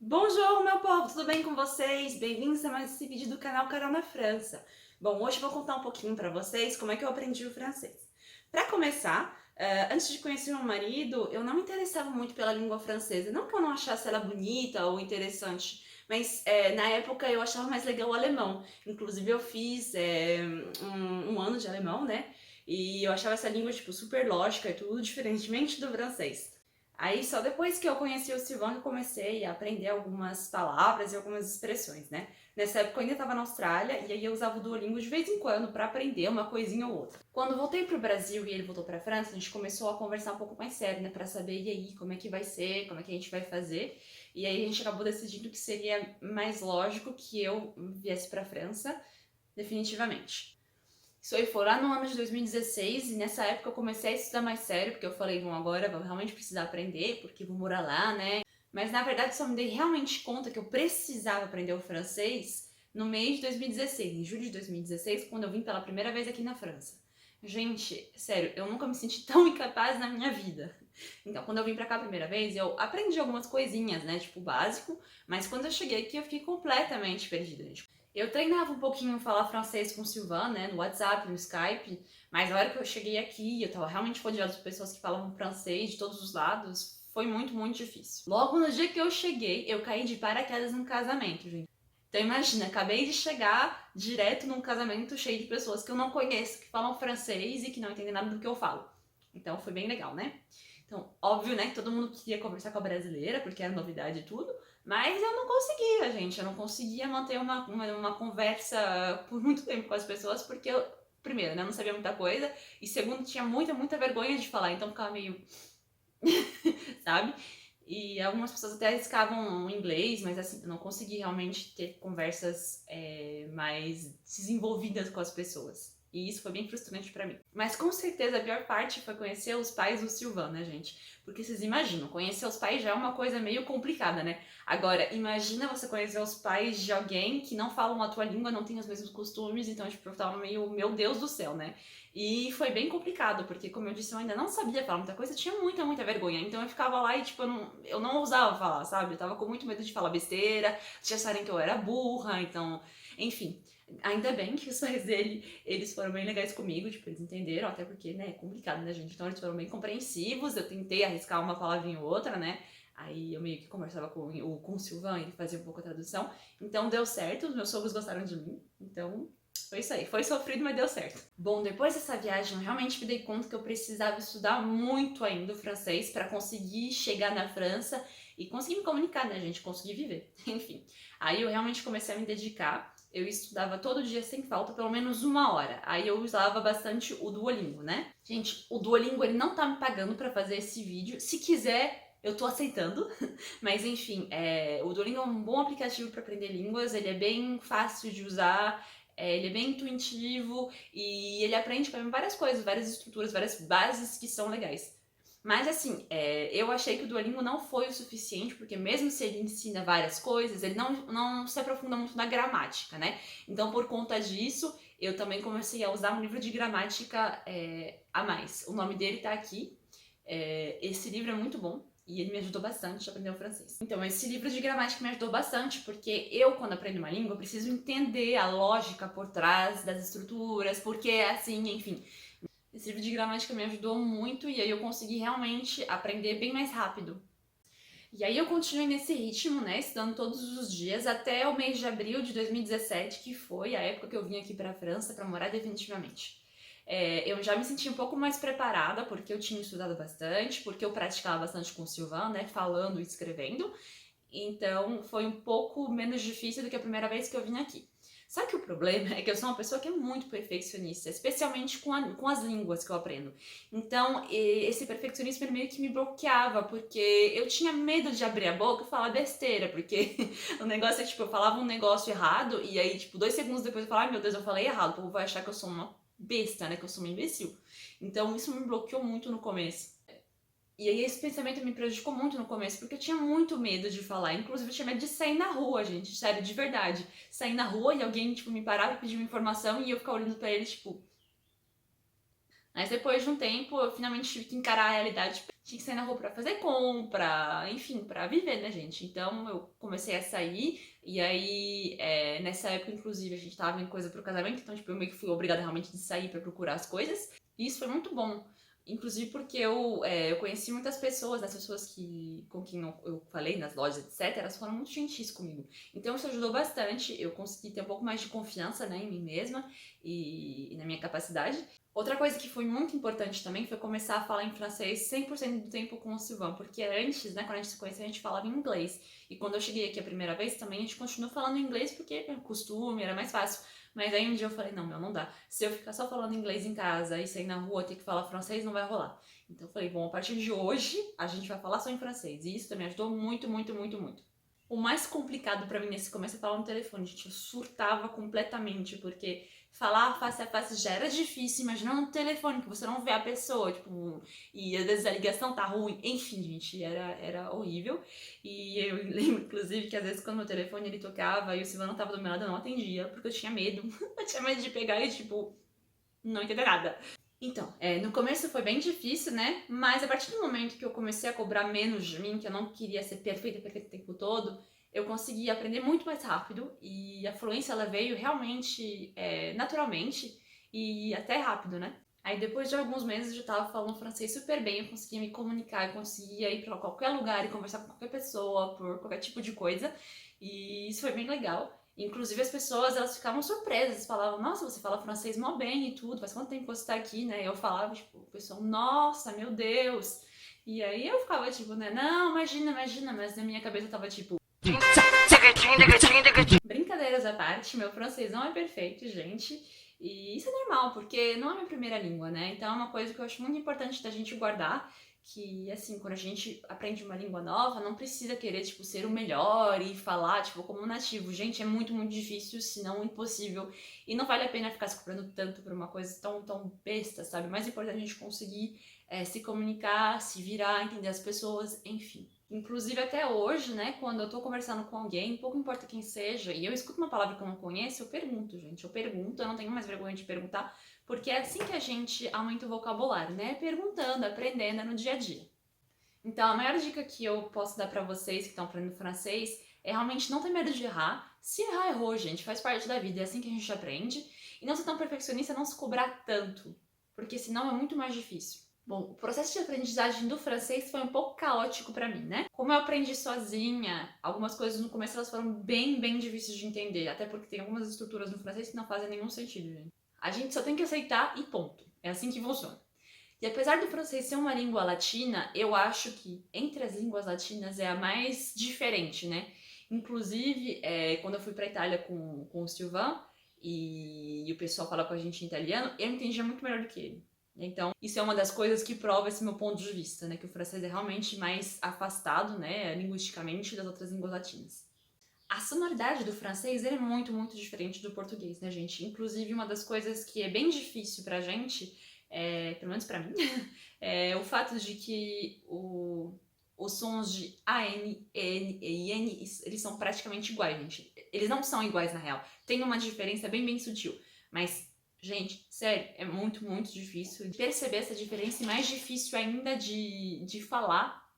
Bonjour, meu povo, tudo bem com vocês? Bem-vindos a mais esse vídeo do canal Carol na França. Bom, hoje eu vou contar um pouquinho pra vocês como é que eu aprendi o francês. Pra começar, antes de conhecer meu marido, eu não me interessava muito pela língua francesa. Não que eu não achasse ela bonita ou interessante, mas na época eu achava mais legal o alemão. Inclusive eu fiz um ano de alemão, né? E eu achava essa língua, tipo, super lógica e tudo, diferentemente do francês. Aí só depois que eu conheci o Silvão que eu comecei a aprender algumas palavras e algumas expressões, né? Nessa época eu ainda estava na Austrália e aí eu usava o Duolingo de vez em quando para aprender uma coisinha ou outra. Quando voltei pro Brasil e ele voltou pra França, a gente começou a conversar um pouco mais sério, né? Pra saber, e aí, como é que vai ser, como é que a gente vai fazer. E aí a gente acabou decidindo que seria mais lógico que eu viesse pra França, definitivamente. Isso aí foi lá no ano de 2016 e nessa época eu comecei a estudar mais sério, porque eu falei, bom, agora eu vou realmente precisar aprender, porque vou morar lá, né? Mas na verdade só me dei realmente conta que eu precisava aprender o francês no mês de 2016, em julho de 2016, quando eu vim pela primeira vez aqui na França. Gente, sério, eu nunca me senti tão incapaz na minha vida. Então, quando eu vim pra cá a primeira vez, eu aprendi algumas coisinhas, né, tipo o básico, mas quando eu cheguei aqui eu fiquei completamente perdida, gente. Eu treinava um pouquinho falar francês com o Silvan, né, no WhatsApp, no Skype, mas na hora que eu cheguei aqui, eu tava realmente rodeada de pessoas que falavam francês de todos os lados, foi muito, muito difícil. Logo no dia que eu cheguei, eu caí de paraquedas num casamento, gente. Então imagina, acabei de chegar direto num casamento cheio de pessoas que eu não conheço, que falam francês e que não entendem nada do que eu falo. Então foi bem legal, né? Então, óbvio, né, que todo mundo queria conversar com a brasileira, porque era novidade e tudo, mas eu não conseguia, gente. Eu não conseguia manter uma conversa por muito tempo com as pessoas, porque eu, primeiro, né, eu não sabia muita coisa, e segundo, tinha muita, muita vergonha de falar, então ficava meio, sabe? E algumas pessoas até arriscavam o inglês, mas assim, eu não consegui realmente ter conversas mais desenvolvidas com as pessoas. E isso foi bem frustrante pra mim. Mas com certeza a pior parte foi conhecer os pais do Silvan, né, gente? Porque vocês imaginam, conhecer os pais já é uma coisa meio complicada, né? Agora, imagina você conhecer os pais de alguém que não falam a tua língua, não tem os mesmos costumes, então, tipo, eu tava meio, meu Deus do céu, né? E foi bem complicado, porque, como eu disse, eu ainda não sabia falar muita coisa, tinha muita, muita vergonha. Então eu ficava lá e, tipo, eu não ousava falar, sabe? Eu tava com muito medo de falar besteira, de acharem que eu era burra, então, enfim. Ainda bem que os pais dele, eles foram bem legais comigo, tipo, eles entenderam, até porque, né, é complicado, né, gente? Então eles foram bem compreensivos, eu tentei arriscar uma palavrinha ou outra, né? Aí eu meio que conversava com o Silvan, ele fazia um pouco a tradução. Então deu certo, os meus sogros gostaram de mim, então foi isso aí, foi sofrido, mas deu certo. Bom, depois dessa viagem eu realmente me dei conta que eu precisava estudar muito ainda o francês para conseguir chegar na França e conseguir me comunicar, né, gente? Conseguir viver. Enfim, aí eu realmente comecei a me dedicar. Eu estudava todo dia sem falta, pelo menos uma hora. Aí eu usava bastante o Duolingo, né? Gente, o Duolingo ele não tá me pagando para fazer esse vídeo. Se quiser, eu tô aceitando. Mas enfim, o Duolingo é um bom aplicativo para aprender línguas. Ele é bem fácil de usar. Ele é bem intuitivo e ele aprende para mim várias coisas, várias estruturas, várias bases que são legais. Mas assim, eu achei que o Duolingo não foi o suficiente, porque mesmo se ele ensina várias coisas, ele não se aprofunda muito na gramática, né? Então, por conta disso, eu também comecei a usar um livro de gramática a mais. O nome dele tá aqui. Esse livro é muito bom. E ele me ajudou bastante a aprender o francês. Então, esse livro de gramática me ajudou bastante, porque eu, quando aprendo uma língua, eu preciso entender a lógica por trás das estruturas, porque é assim, enfim. Esse livro de gramática me ajudou muito e aí eu consegui realmente aprender bem mais rápido. E aí eu continuei nesse ritmo, né, estudando todos os dias até o mês de abril de 2017, que foi a época que eu vim aqui para a França para morar definitivamente. Eu já me senti um pouco mais preparada, porque eu tinha estudado bastante, porque eu praticava bastante com o Silvan, né, falando e escrevendo. Então foi um pouco menos difícil do que a primeira vez que eu vim aqui. Só que o problema é que eu sou uma pessoa que é muito perfeccionista, especialmente com as línguas que eu aprendo. Então, esse perfeccionismo ele meio que me bloqueava, porque eu tinha medo de abrir a boca e falar besteira, porque o negócio é tipo, eu falava um negócio errado, e aí, tipo, 2 segundos depois eu falava, ai meu Deus, eu falei errado, o povo vai achar que eu sou uma besta, né, que eu sou uma imbecil. Então, isso me bloqueou muito no começo. E aí esse pensamento me prejudicou muito no começo, porque eu tinha muito medo de falar. Inclusive, eu tinha medo de sair na rua, gente. Sério, de verdade. Sair na rua e alguém, tipo, me parar pra pedir uma informação e eu ficar olhando pra eles, tipo... Mas depois de um tempo, eu finalmente tive que encarar a realidade. Tinha que sair na rua pra fazer compra, enfim, pra viver, né, gente? Então eu comecei a sair, e aí nessa época, inclusive, a gente tava vendo coisa pro casamento, então, tipo, eu meio que fui obrigada realmente de sair pra procurar as coisas. E isso foi muito bom. Inclusive porque eu conheci muitas pessoas, as pessoas com quem eu falei nas lojas, etc., elas foram muito gentis comigo. Então isso ajudou bastante, eu consegui ter um pouco mais de confiança, né, em mim mesma e na minha capacidade. Outra coisa que foi muito importante também foi começar a falar em francês 100% do tempo com o Silvão, porque antes, né, quando a gente se conhecia, a gente falava em inglês. E quando eu cheguei aqui a primeira vez também, a gente continuou falando inglês porque é costume, era mais fácil. Mas aí um dia eu falei, não, meu, não dá. Se eu ficar só falando inglês em casa e sair na rua ter que falar francês, não vai rolar. Então eu falei, bom, a partir de hoje a gente vai falar só em francês. E isso também ajudou muito, muito, muito, muito. O mais complicado pra mim nesse começo é falar no telefone, gente. Eu surtava completamente, porque falar face a face já era difícil, imagina no telefone, que você não vê a pessoa, tipo, e às vezes a ligação tá ruim. Enfim, gente, era horrível. E eu lembro, inclusive, que às vezes quando meu telefone ele tocava e o Silvano tava do meu lado, eu não atendia, porque eu tinha medo. Eu tinha medo de pegar e, tipo, não entender nada. Então, no começo foi bem difícil, né? Mas a partir do momento que eu comecei a cobrar menos de mim, que eu não queria ser perfeita, perfeita o tempo todo, eu consegui aprender muito mais rápido e a fluência ela veio realmente naturalmente e até rápido, né? Aí depois de alguns meses eu já tava falando francês super bem, eu conseguia me comunicar, eu conseguia ir pra qualquer lugar e conversar com qualquer pessoa por qualquer tipo de coisa. E isso foi bem legal. Inclusive as pessoas, elas ficavam surpresas, falavam, nossa, você fala francês mó bem e tudo, faz quanto tempo você tá aqui, né? Eu falava, tipo, o pessoal, nossa, meu Deus! E aí eu ficava, tipo, né, não, imagina, imagina, mas na minha cabeça eu tava, tipo... Brincadeiras à parte, meu francês não é perfeito, gente, e isso é normal, porque não é minha primeira língua, né? Então é uma coisa que eu acho muito importante da gente guardar, que, assim, quando a gente aprende uma língua nova, não precisa querer, tipo, ser o melhor e falar, tipo, como nativo. Gente, é muito, muito difícil, se não impossível. E não vale a pena ficar se cobrando tanto por uma coisa tão, tão besta, sabe? Mais importante é a gente conseguir se comunicar, se virar, entender as pessoas, enfim. Inclusive até hoje, né, quando eu tô conversando com alguém, pouco importa quem seja, e eu escuto uma palavra que eu não conheço, eu pergunto, gente. Eu pergunto, eu não tenho mais vergonha de perguntar, porque é assim que a gente aumenta o vocabulário, né? Perguntando, aprendendo no dia a dia. Então, a maior dica que eu posso dar pra vocês que estão aprendendo francês é realmente não ter medo de errar. Se errar, errou, gente, faz parte da vida, é assim que a gente aprende. E não ser tão perfeccionista, não se cobrar tanto, porque senão é muito mais difícil. Bom, o processo de aprendizagem do francês foi um pouco caótico pra mim, né? Como eu aprendi sozinha, algumas coisas no começo elas foram bem, bem difíceis de entender, até porque tem algumas estruturas no francês que não fazem nenhum sentido, gente. A gente só tem que aceitar e ponto. É assim que funciona. E apesar do francês ser uma língua latina, eu acho que entre as línguas latinas é a mais diferente, né? Inclusive, quando eu fui pra Itália com o Silvan e o pessoal fala com a gente em italiano, eu entendia muito melhor do que ele. Então, isso é uma das coisas que prova esse meu ponto de vista, né? Que o francês é realmente mais afastado, né, linguisticamente, das outras línguas latinas. A sonoridade do francês é muito, muito diferente do português, né, gente? Inclusive, uma das coisas que é bem difícil pra gente, pelo menos pra mim, é o fato de que os sons de A, N, N e N, eles são praticamente iguais, gente. Eles não são iguais, na real. Tem uma diferença bem, bem sutil. Mas, gente, sério, é muito, muito difícil de perceber essa diferença e mais difícil ainda de falar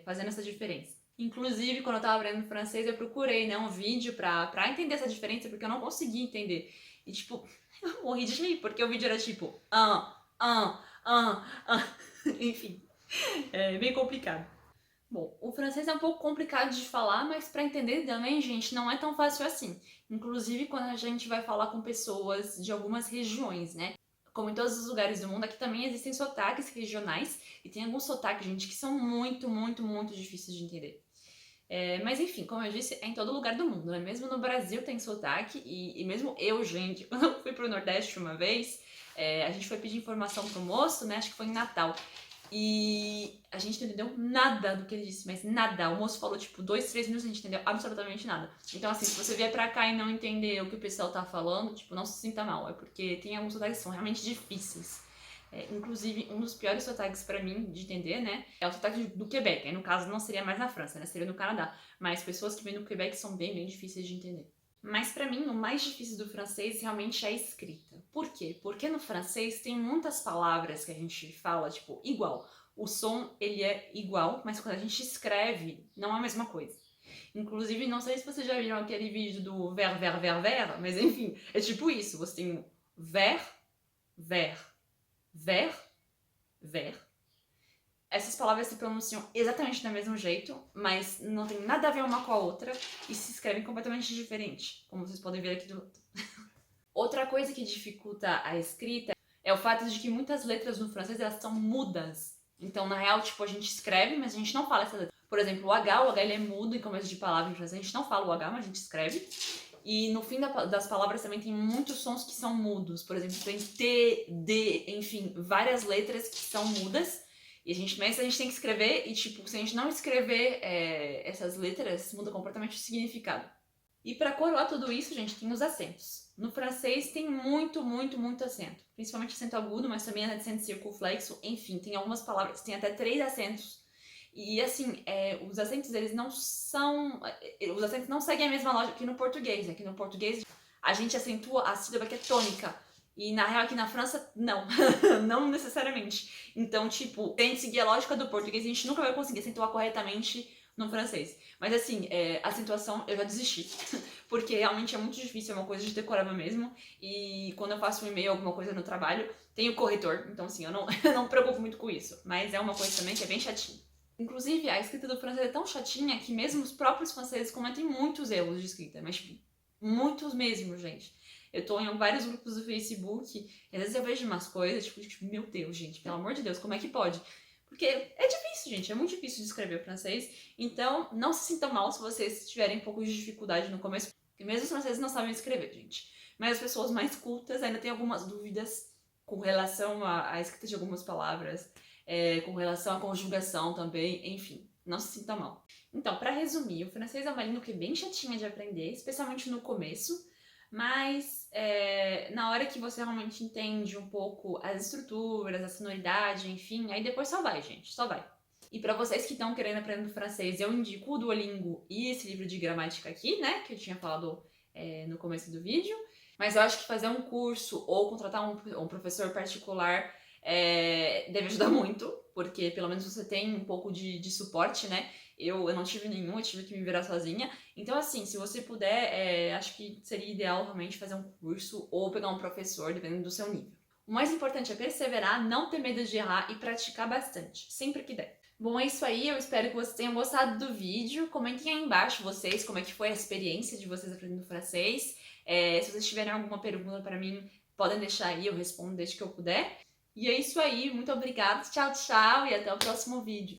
fazendo essa diferença. Inclusive, quando eu tava aprendendo francês, eu procurei, né, um vídeo pra entender essa diferença, porque eu não conseguia entender. E, tipo, eu morri de rir, porque o vídeo era tipo, enfim, é bem complicado. Bom, o francês é um pouco complicado de falar, mas pra entender também, gente, não é tão fácil assim. Inclusive, quando a gente vai falar com pessoas de algumas regiões, né? Como em todos os lugares do mundo, aqui também existem sotaques regionais, e tem alguns sotaques, gente, que são muito, muito, muito difíceis de entender. Mas enfim, como eu disse, é em todo lugar do mundo, né? Mesmo no Brasil tem sotaque, e mesmo eu, gente, quando eu fui pro Nordeste uma vez, a gente foi pedir informação pro moço, né? Acho que foi em Natal. E a gente não entendeu nada do que ele disse, mas nada. O moço falou, tipo, 2, 3 minutos, a gente entendeu absolutamente nada. Então, assim, se você vier pra cá e não entender o que o pessoal tá falando, tipo, não se sinta mal. É porque tem alguns sotaques que são realmente difíceis. Inclusive, um dos piores sotaques pra mim de entender, né, é o sotaque do Quebec. Aí, no caso, não seria mais na França, né, seria no Canadá. Mas pessoas que vêm do Quebec são bem, bem difíceis de entender. Mas pra mim, o mais difícil do francês realmente é a escrita. Por quê? Porque no francês tem muitas palavras que a gente fala, tipo, igual. O som, ele é igual, mas quando a gente escreve, não é a mesma coisa. Inclusive, não sei se vocês já viram aquele vídeo do ver, mas enfim, é tipo isso. Você tem o ver, ver, ver, ver. Essas palavras se pronunciam exatamente do mesmo jeito, mas não tem nada a ver uma com a outra e se escrevem completamente diferente, como vocês podem ver aqui do lado. Outra coisa que dificulta a escrita é o fato de que muitas letras no francês elas são mudas. Então, na real, tipo, a gente escreve, mas a gente não fala essa letra. Por exemplo, o H ele é mudo em começo de palavra em francês, a gente não fala o H, mas a gente escreve. E no fim das palavras também tem muitos sons que são mudos. Por exemplo, tem T, D, enfim, várias letras que são mudas. Mas a gente tem que escrever e, tipo, se a gente não escrever essas letras, muda completamente o significado. E para coroar tudo isso, gente, tem os acentos. No francês tem muito, muito, muito acento. Principalmente acento agudo, mas também acento circunflexo. Enfim, tem algumas palavras, tem até 3 acentos. E assim, os acentos, eles não são... Os acentos não seguem a mesma lógica que no português. Aqui no português, a gente acentua a sílaba que é tônica. E na real, aqui na França, não. Não necessariamente. Então, tipo, tem que seguir a lógica do português, a gente nunca vai conseguir acentuar corretamente no francês. Mas assim, acentuação eu já desisti. Porque realmente é muito difícil, é uma coisa de decoreba mesmo. E quando eu faço um e-mail, alguma coisa no trabalho, tem o corretor. Então, assim, eu não me preocupo muito com isso. Mas é uma coisa também que é bem chatinha. Inclusive, a escrita do francês é tão chatinha que mesmo os próprios franceses cometem muitos erros de escrita. Mas, tipo, muitos mesmo, gente. Eu tô em vários grupos do Facebook e às vezes eu vejo umas coisas, tipo, meu Deus, gente, pelo amor de Deus, como é que pode? Porque é difícil, gente, é muito difícil de escrever o francês. Então, não se sintam mal se vocês tiverem um pouco de dificuldade no começo, porque mesmo os franceses não sabem escrever, gente. Mas as pessoas mais cultas ainda têm algumas dúvidas com relação à escrita de algumas palavras, com relação à conjugação também, enfim, não se sintam mal. Então, para resumir, o francês é uma língua que é bem chatinha de aprender, especialmente no começo, mas na hora que você realmente entende um pouco as estruturas, a sonoridade, enfim, aí depois só vai, gente, só vai. E para vocês que estão querendo aprender francês, eu indico o Duolingo e esse livro de gramática aqui, né, que eu tinha falado no começo do vídeo. Mas eu acho que fazer um curso ou contratar um professor particular deve ajudar muito, porque pelo menos você tem um pouco de suporte, né? Eu não tive nenhum, eu tive que me virar sozinha. Então, assim, se você puder, acho que seria ideal realmente fazer um curso ou pegar um professor, dependendo do seu nível. O mais importante é perseverar, não ter medo de errar e praticar bastante, sempre que der. Bom, é isso aí, eu espero que vocês tenham gostado do vídeo. Comentem aí embaixo vocês como é que foi a experiência de vocês aprendendo francês. Se vocês tiverem alguma pergunta para mim, podem deixar aí, eu respondo desde que eu puder. E é isso aí, muito obrigada, tchau, tchau e até o próximo vídeo.